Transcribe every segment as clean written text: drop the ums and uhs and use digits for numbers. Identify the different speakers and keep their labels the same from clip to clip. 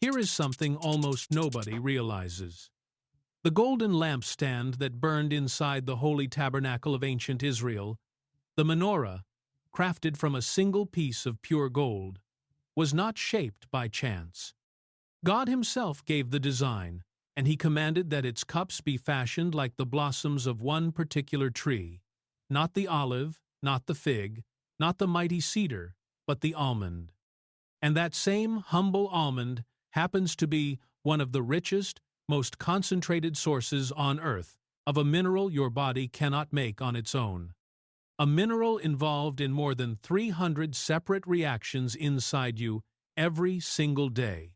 Speaker 1: Here is something almost nobody realizes. The golden lampstand that burned inside the holy tabernacle of ancient Israel, the menorah, crafted from a single piece of pure gold, was not shaped by chance. God himself gave the design, and he commanded that its cups be fashioned like the blossoms of one particular tree, not the olive, not the fig, not the mighty cedar, but the almond. And that same humble almond happens to be one of the richest, most concentrated sources on earth of a mineral your body cannot make on its own. A mineral involved in more than 300 separate reactions inside you every single day.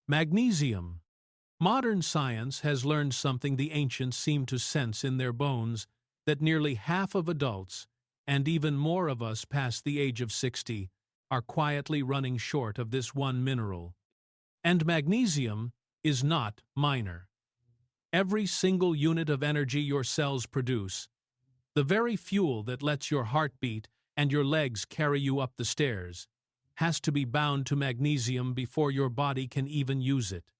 Speaker 1: Magnesium. Modern science has learned something the ancients seemed to sense in their bones, that nearly half of adults, and even more of us past the age of 60, are quietly running short of this one mineral. And magnesium is not minor. Every single unit of energy your cells produce, the very fuel that lets your heart beat and your legs carry you up the stairs, has to be bound to magnesium before your body can even use it.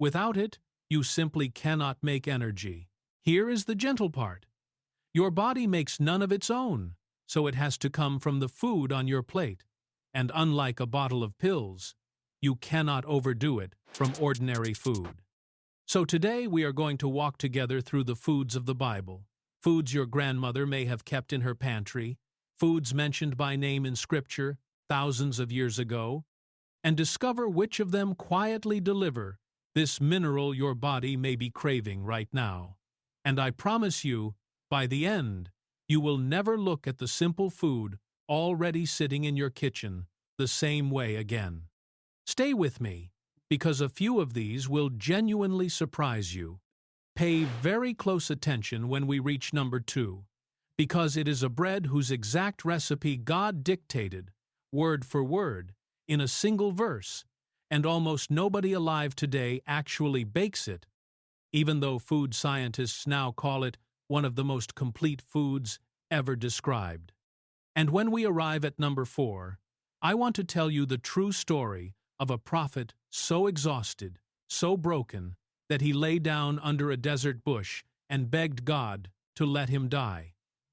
Speaker 1: Without it, you simply cannot make energy. Here is the gentle part. Your body makes none of its own, so it has to come from the food on your plate. And unlike a bottle of pills, you cannot overdo it from ordinary food. So today we are going to walk together through the foods of the Bible, foods your grandmother may have kept in her pantry, foods mentioned by name in Scripture thousands of years ago, and discover which of them quietly deliver this mineral your body may be craving right now. And I promise you, by the end, you will never look at the simple food already sitting in your kitchen the same way again. Stay with me, because a few of these will genuinely surprise you. Pay very close attention when we reach number 2, because it is a bread whose exact recipe God dictated, word for word, in a single verse, and almost nobody alive today actually bakes it, even though food scientists now call it one of the most complete foods ever described. And when we arrive at number 4, I want to tell you the true story of a prophet so exhausted, so broken, that he lay down under a desert bush and begged God to let him die.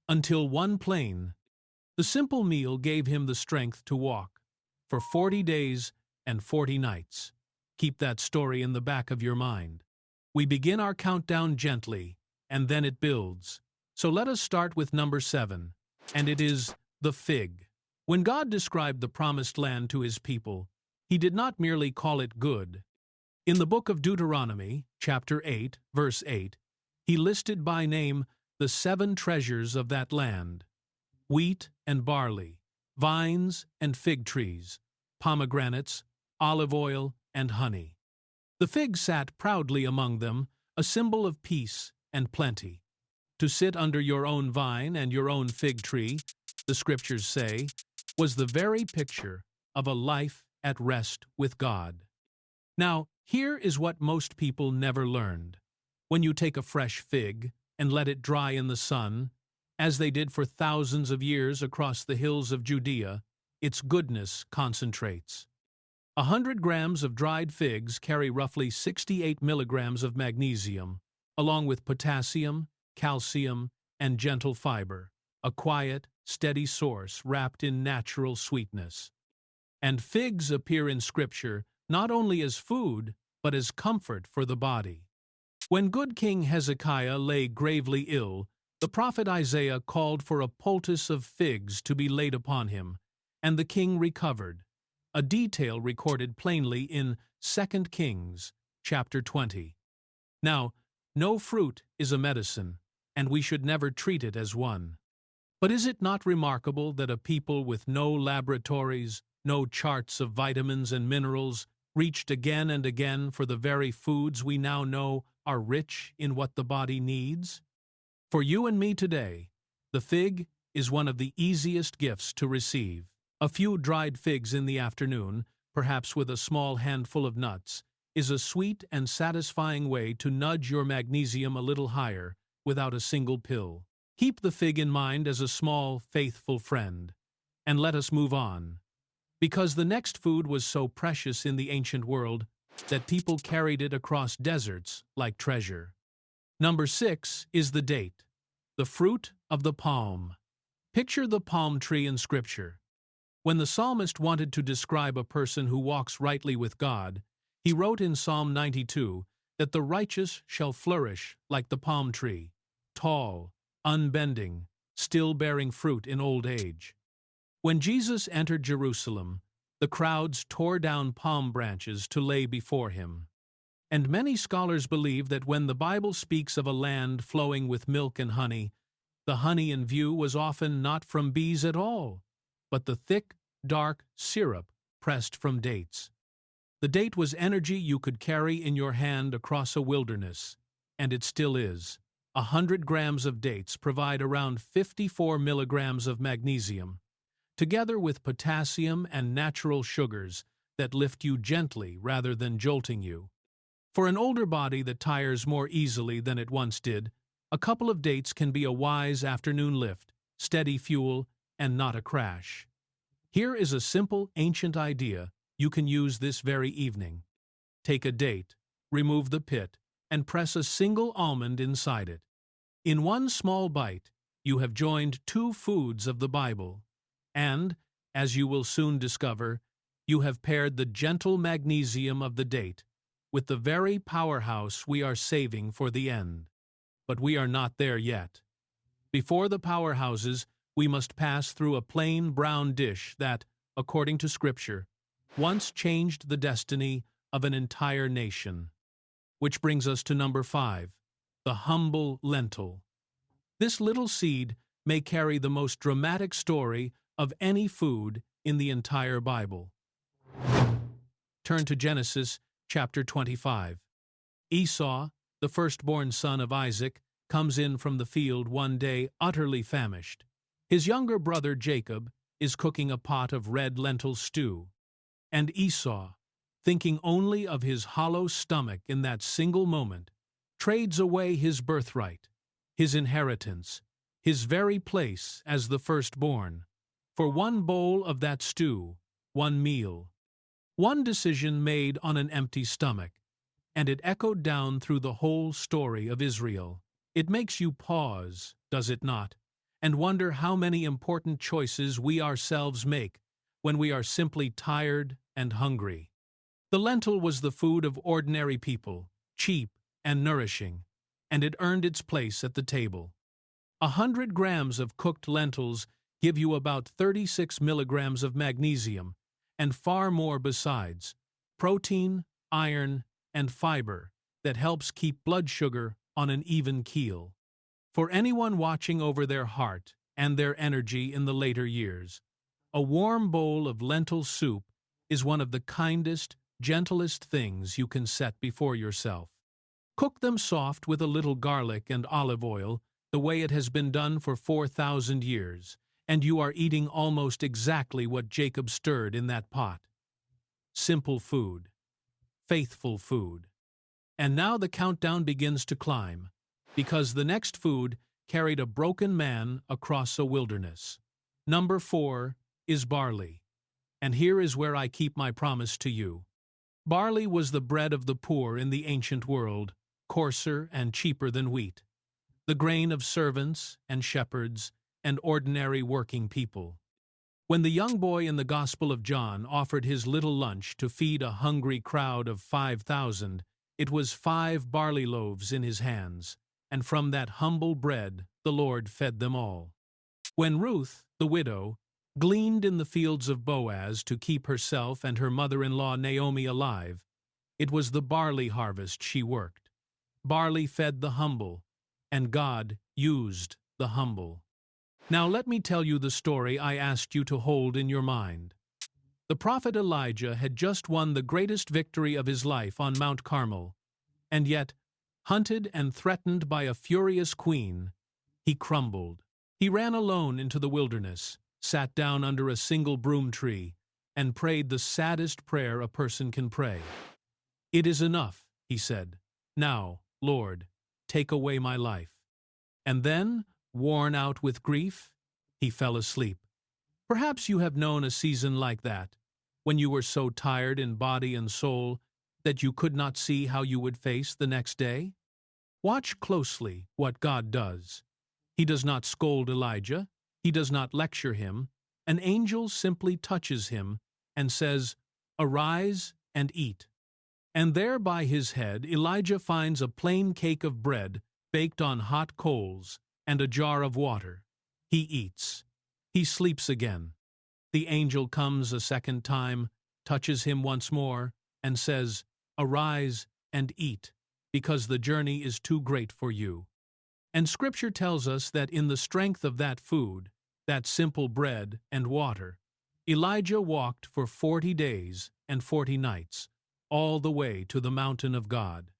Speaker 1: Until one plain, the simple meal gave him the strength to walk for 40 days and 40 nights. Keep that story in the back of your mind. We begin our countdown gently, and then it builds. So let us start with number 7, and it is the fig. When God described the promised land to his people, he did not merely call it good. In the book of Deuteronomy, chapter 8, verse 8, he listed by name the 7 treasures of that land: wheat and barley, vines and fig trees, pomegranates, olive oil, and honey. The fig sat proudly among them, a symbol of peace and plenty. To sit under your own vine and your own fig tree, the scriptures say, was the very picture of a life at rest with God. Now, here is what most people never learned. When you take a fresh fig and let it dry in the sun, as they did for thousands of years across the hills of Judea, its goodness concentrates. 100 grams of dried figs carry roughly 68 milligrams of magnesium, along with potassium, calcium, and gentle fiber, a quiet, steady source wrapped in natural sweetness. And figs appear in Scripture not only as food, but as comfort for the body. When good King Hezekiah lay gravely ill, the prophet Isaiah called for a poultice of figs to be laid upon him, and the king recovered, a detail recorded plainly in 2 Kings, chapter 20. Now, no fruit is a medicine, and we should never treat it as one. But is it not remarkable that a people with no laboratories, no charts of vitamins and minerals, reached again and again for the very foods we now know are rich in what the body needs? For you and me today, the fig is one of the easiest gifts to receive. A few dried figs in the afternoon, perhaps with a small handful of nuts, is a sweet and satisfying way to nudge your magnesium a little higher without a single pill. Keep the fig in mind as a small, faithful friend, and let us move on. Because the next food was so precious in the ancient world, that people carried it across deserts like treasure. Number 6 is the date, the fruit of the palm. Picture the palm tree in Scripture. When the psalmist wanted to describe a person who walks rightly with God, he wrote in Psalm 92 that the righteous shall flourish like the palm tree, tall, unbending, still bearing fruit in old age. When Jesus entered Jerusalem, the crowds tore down palm branches to lay before him. And many scholars believe that when the Bible speaks of a land flowing with milk and honey, the honey in view was often not from bees at all, but the thick, dark syrup pressed from dates. The date was energy you could carry in your hand across a wilderness, and it still is. 100 grams of dates provide around 54 milligrams of magnesium, together with potassium and natural sugars that lift you gently rather than jolting you. For an older body that tires more easily than it once did, a couple of dates can be a wise afternoon lift, steady fuel, and not a crash. Here is a simple ancient idea you can use this very evening. Take a date, remove the pit, and press a single almond inside it. In one small bite, you have joined 2 foods of the Bible, and, as you will soon discover, you have paired the gentle magnesium of the date with the very powerhouse we are saving for the end. But we are not there yet. Before the powerhouses, we must pass through a plain brown dish that, according to Scripture, once changed the destiny of an entire nation. Which brings us to number 5, the humble lentil. This little seed may carry the most dramatic story of any food in the entire Bible. Turn to Genesis chapter 25. Esau, the firstborn son of Isaac, comes in from the field one day utterly famished. His younger brother Jacob is cooking a pot of red lentil stew, and Esau, thinking only of his hollow stomach in that single moment, trades away his birthright, his inheritance, his very place as the firstborn, for one bowl of that stew, one meal. One decision made on an empty stomach, and it echoed down through the whole story of Israel. It makes you pause, does it not, and wonder how many important choices we ourselves make when we are simply tired and hungry. The lentil was the food of ordinary people, cheap and nourishing, and it earned its place at the table. 100 grams of cooked lentils give you about 36 milligrams of magnesium, and far more besides, protein, iron, and fiber that helps keep blood sugar on an even keel. For anyone watching over their heart and their energy in the later years, a warm bowl of lentil soup is one of the kindest, gentlest things you can set before yourself. Cook them soft with a little garlic and olive oil, the way it has been done for 4,000 years, and you are eating almost exactly what Jacob stirred in that pot. Simple food. Faithful food. And now the countdown begins to climb, because the next food carried a broken man across a wilderness. Number 4 is barley. And here is where I keep my promise to you. Barley was the bread of the poor in the ancient world, coarser and cheaper than wheat, the grain of servants and shepherds and ordinary working people. When the young boy in the Gospel of John offered his little lunch to feed a hungry crowd of 5,000, it was 5 barley loaves in his hands, and from that humble bread the Lord fed them all. When Ruth, the widow, gleaned in the fields of Boaz to keep herself and her mother-in-law Naomi alive, it was the barley harvest she worked. Barley fed the humble, and God used the humble. Now let me tell you the story I asked you to hold in your mind. The prophet Elijah had just won the greatest victory of his life on Mount Carmel, and yet, hunted and threatened by a furious queen, he crumbled. He ran alone into the wilderness, sat down under a single broom tree, and prayed the saddest prayer a person can pray. "It is enough," he said. "Now, Lord, take away my life." And then, worn out with grief, he fell asleep. Perhaps you have known a season like that, when you were so tired in body and soul that you could not see how you would face the next day? Watch closely what God does. He does not scold Elijah. He does not lecture him. An angel simply touches him and says, "Arise and eat." And there by his head Elijah finds a plain cake of bread baked on hot coals and a jar of water. He eats. He sleeps again. The angel comes a second time, touches him once more, and says, "Arise and eat, because the journey is too great for you." And Scripture tells us that in the strength of that food, that simple bread and water, Elijah walked for 40 days and 40 nights, all the way to the mountain of God.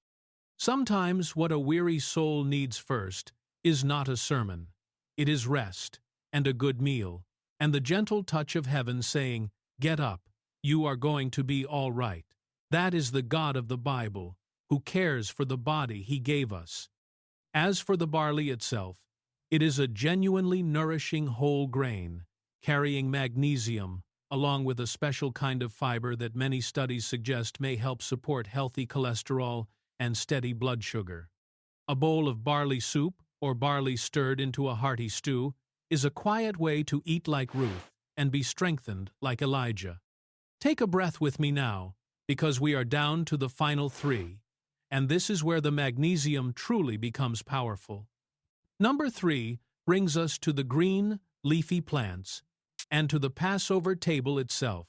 Speaker 1: Sometimes what a weary soul needs first is not a sermon. It is rest and a good meal, and the gentle touch of heaven saying, "Get up, you are going to be all right." That is the God of the Bible, who cares for the body He gave us. As for the barley itself, it is a genuinely nourishing whole grain, carrying magnesium, along with a special kind of fiber that many studies suggest may help support healthy cholesterol and steady blood sugar. A bowl of barley soup, or barley stirred into a hearty stew, is a quiet way to eat like Ruth and be strengthened like Elijah. Take a breath with me now, because we are down to the final 3, and this is where the magnesium truly becomes powerful. Number 3 brings us to the green, leafy plants and to the Passover table itself.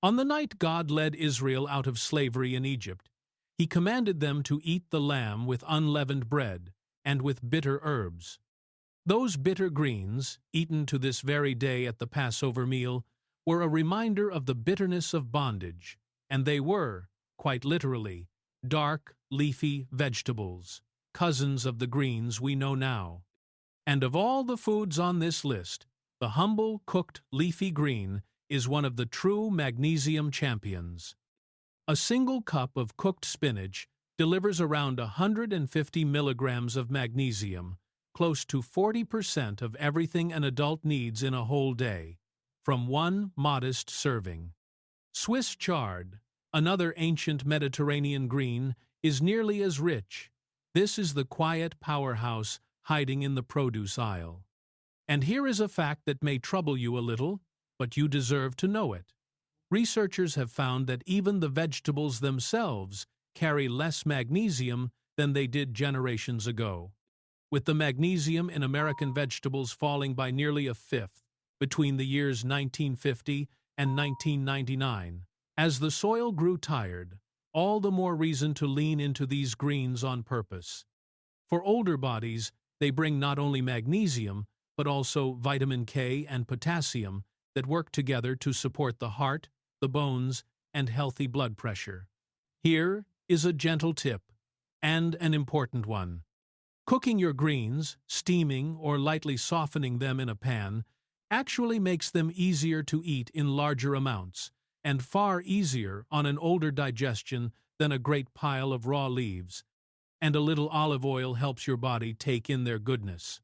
Speaker 1: On the night God led Israel out of slavery in Egypt, He commanded them to eat the lamb with unleavened bread and with bitter herbs. Those bitter greens, eaten to this very day at the Passover meal, were a reminder of the bitterness of bondage, and they were, quite literally, dark, leafy vegetables, cousins of the greens we know now. And of all the foods on this list, the humble, cooked, leafy green is one of the true magnesium champions. A single cup of cooked spinach delivers around 150 milligrams of magnesium, close to 40% of everything an adult needs in a whole day, from one modest serving. Swiss chard, another ancient Mediterranean green, is nearly as rich. This is the quiet powerhouse hiding in the produce aisle. And here is a fact that may trouble you a little, but you deserve to know it. Researchers have found that even the vegetables themselves carry less magnesium than they did generations ago, with the magnesium in American vegetables falling by nearly a fifth between the years 1950 and 1999. As the soil grew tired, all the more reason to lean into these greens on purpose. For older bodies, they bring not only magnesium, but also vitamin K and potassium that work together to support the heart, the bones, and healthy blood pressure. Here is a gentle tip, and an important one. Cooking your greens, steaming or lightly softening them in a pan, actually makes them easier to eat in larger amounts, and far easier on an older digestion than a great pile of raw leaves, and a little olive oil helps your body take in their goodness.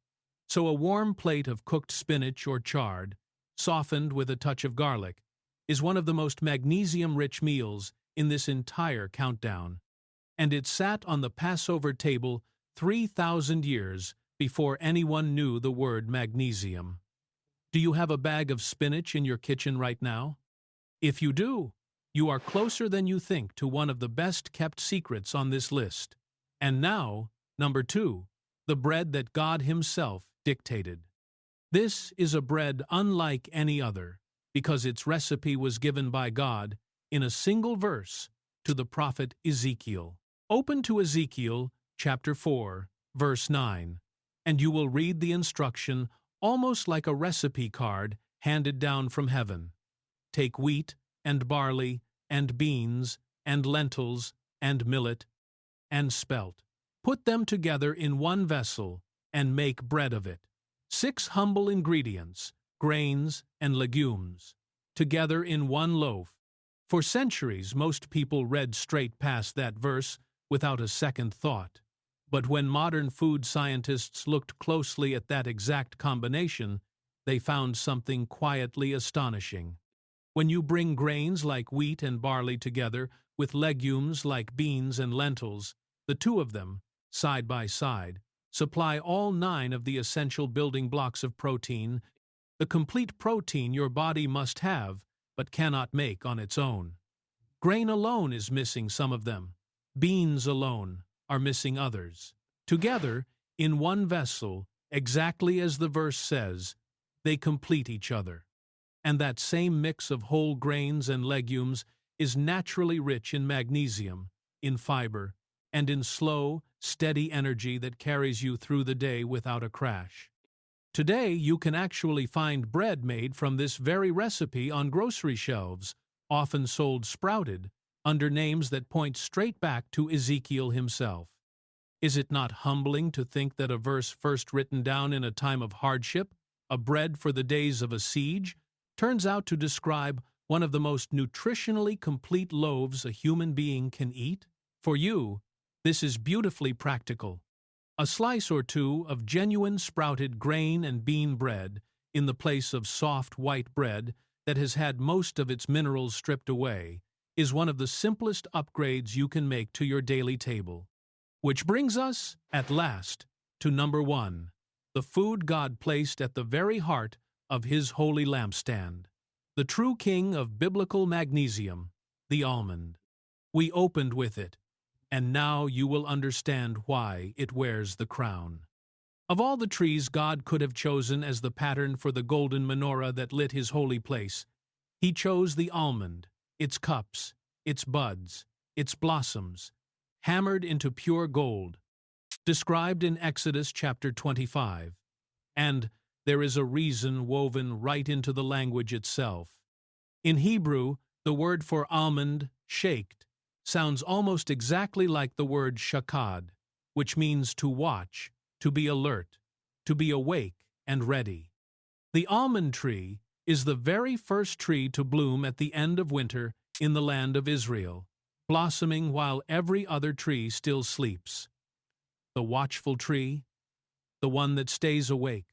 Speaker 1: So a warm plate of cooked spinach or chard, softened with a touch of garlic, is one of the most magnesium-rich meals in this entire countdown, and it sat on the Passover table 3,000 years before anyone knew the word magnesium. Do you have a bag of spinach in your kitchen right now? If you do, you are closer than you think to one of the best-kept secrets on this list. And now, number 2, the bread that God Himself dictated. This is a bread unlike any other, because its recipe was given by God in a single verse to the prophet Ezekiel. Open to Ezekiel chapter 4, verse 9, and you will read the instruction almost like a recipe card handed down from heaven. Take wheat and barley and beans and lentils and millet and spelt. Put them together in one vessel and make bread of it. 6 humble ingredients, grains and legumes, together in one loaf. For centuries, most people read straight past that verse without a second thought. But when modern food scientists looked closely at that exact combination, they found something quietly astonishing. When you bring grains like wheat and barley together, with legumes like beans and lentils, the two of them, side by side, supply all 9 of the essential building blocks of protein, the complete protein your body must have but cannot make on its own. Grain alone is missing some of them. Beans alone are missing others. Together, in one vessel, exactly as the verse says, they complete each other. And that same mix of whole grains and legumes is naturally rich in magnesium, in fiber, and in slow, steady energy that carries you through the day without a crash. Today, you can actually find bread made from this very recipe on grocery shelves, often sold sprouted, under names that point straight back to Ezekiel himself. Is it not humbling to think that a verse first written down in a time of hardship, a bread for the days of a siege, turns out to describe one of the most nutritionally complete loaves a human being can eat? For you, this is beautifully practical. A slice or two of genuine sprouted grain and bean bread in the place of soft white bread that has had most of its minerals stripped away is one of the simplest upgrades you can make to your daily table. Which brings us, at last, to number 1, the food God placed at the very heart of His holy lampstand, the true king of biblical magnesium, the almond. We opened with it, and now you will understand why it wears the crown. Of all the trees God could have chosen as the pattern for the golden menorah that lit His holy place, He chose the almond, its cups, its buds, its blossoms, hammered into pure gold, described in Exodus chapter 25. And there is a reason woven right into the language itself. In Hebrew, the word for almond, shaked, sounds almost exactly like the word shakad, which means to watch, to be alert, to be awake and ready. The almond tree is the very first tree to bloom at the end of winter in the land of Israel, blossoming while every other tree still sleeps. The watchful tree, the one that stays awake.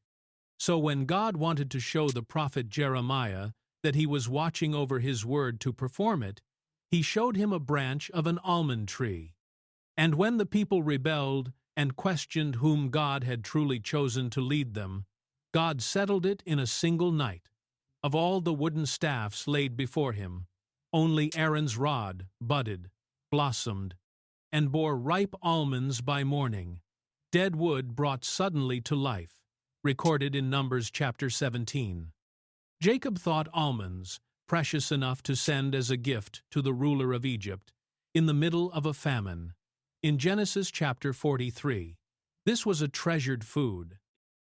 Speaker 1: So when God wanted to show the prophet Jeremiah that He was watching over His word to perform it, He showed him a branch of an almond tree. And when the people rebelled and questioned whom God had truly chosen to lead them, God settled it in a single night. Of all the wooden staffs laid before Him, only Aaron's rod budded, blossomed, and bore ripe almonds by morning, dead wood brought suddenly to life, recorded in Numbers chapter 17. Jacob thought almonds precious enough to send as a gift to the ruler of Egypt in the middle of a famine. In Genesis chapter 43, this was a treasured food.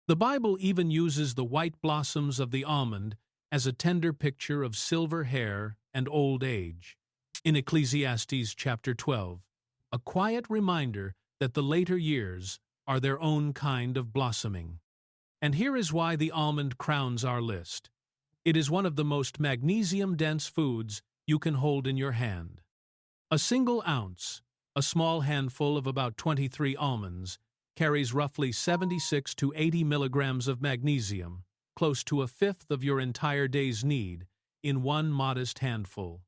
Speaker 1: The Bible even uses the white blossoms of the almond as a tender picture of silver hair and old age. In Ecclesiastes chapter 12, a quiet reminder that the later years are their own kind of blossoming. And here is why the almond crowns our list. It is one of the most magnesium-dense foods you can hold in your hand. A single ounce, a small handful of about 23 almonds, carries roughly 76 to 80 milligrams of magnesium, close to a fifth of your entire day's need, in one modest handful.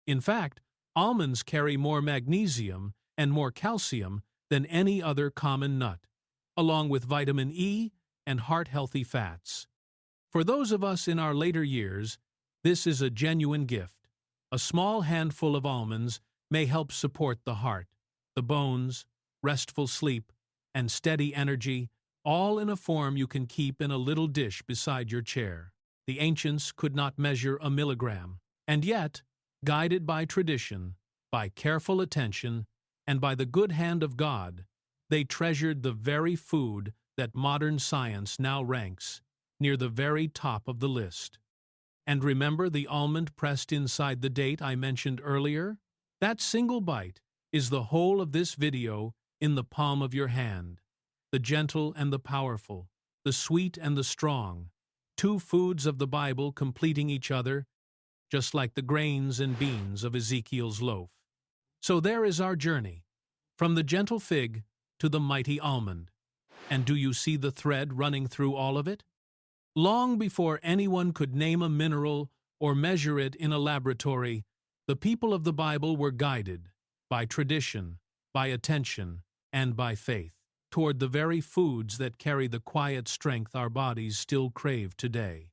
Speaker 1: In fact, almonds carry more magnesium and more calcium than any other common nut, along with vitamin E and heart-healthy fats. For those of us in our later years, this is a genuine gift. A small handful of almonds may help support the heart, the bones, restful sleep, and steady energy, all in a form you can keep in a little dish beside your chair. The ancients could not measure a milligram, and yet, guided by tradition, by careful attention, and by the good hand of God, they treasured the very food that modern science now ranks near the very top of the list. And remember the almond pressed inside the date I mentioned earlier? That single bite is the whole of this video in the palm of your hand. The gentle and the powerful, the sweet and the strong, two foods of the Bible completing each other, just like the grains and beans of Ezekiel's loaf. So there is our journey, from the gentle fig to the mighty almond. And do you see the thread running through all of it? Long before anyone could name a mineral or measure it in a laboratory, The people of the Bible were guided by tradition, by attention, and by faith toward the very foods that carry the quiet strength our bodies still crave today.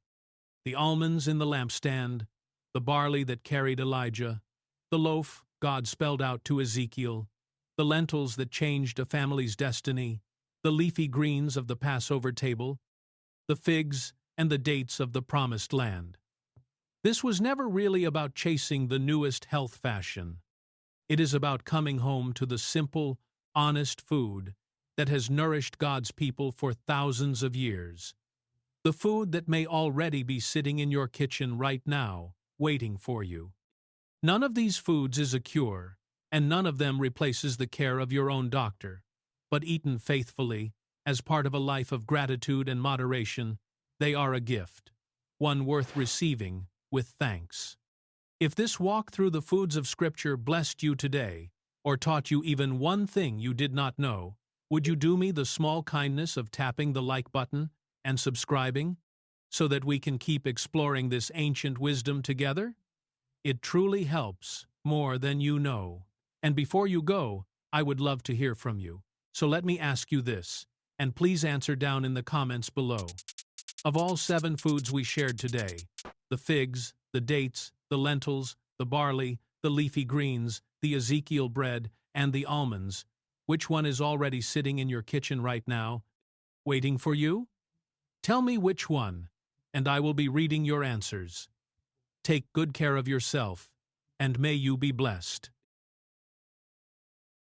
Speaker 1: The almonds in the lampstand, the barley that carried Elijah, the loaf God spelled out to Ezekiel, the lentils that changed a family's destiny, the leafy greens of the Passover table, the figs and the dates of the Promised Land. This was never really about chasing the newest health fashion. It is about coming home to the simple, honest food that has nourished God's people for thousands of years. The food that may already be sitting in your kitchen right now, waiting for you. None of these foods is a cure, and none of them replaces the care of your own doctor. But eaten faithfully, as part of a life of gratitude and moderation, they are a gift, one worth receiving with thanks. If this walk through the foods of Scripture blessed you today, or taught you even one thing you did not know, would you do me the small kindness of tapping the like button and subscribing, so that we can keep exploring this ancient wisdom together? It truly helps, more than you know. And before you go, I would love to hear from you. So let me ask you this, and please answer down in the comments below. Of all 7 foods we shared today, the figs, the dates, the lentils, the barley, the leafy greens, the Ezekiel bread, and the almonds, which one is already sitting in your kitchen right now, waiting for you? Tell me which one, and I will be reading your answers. Take good care of yourself, and may you be blessed.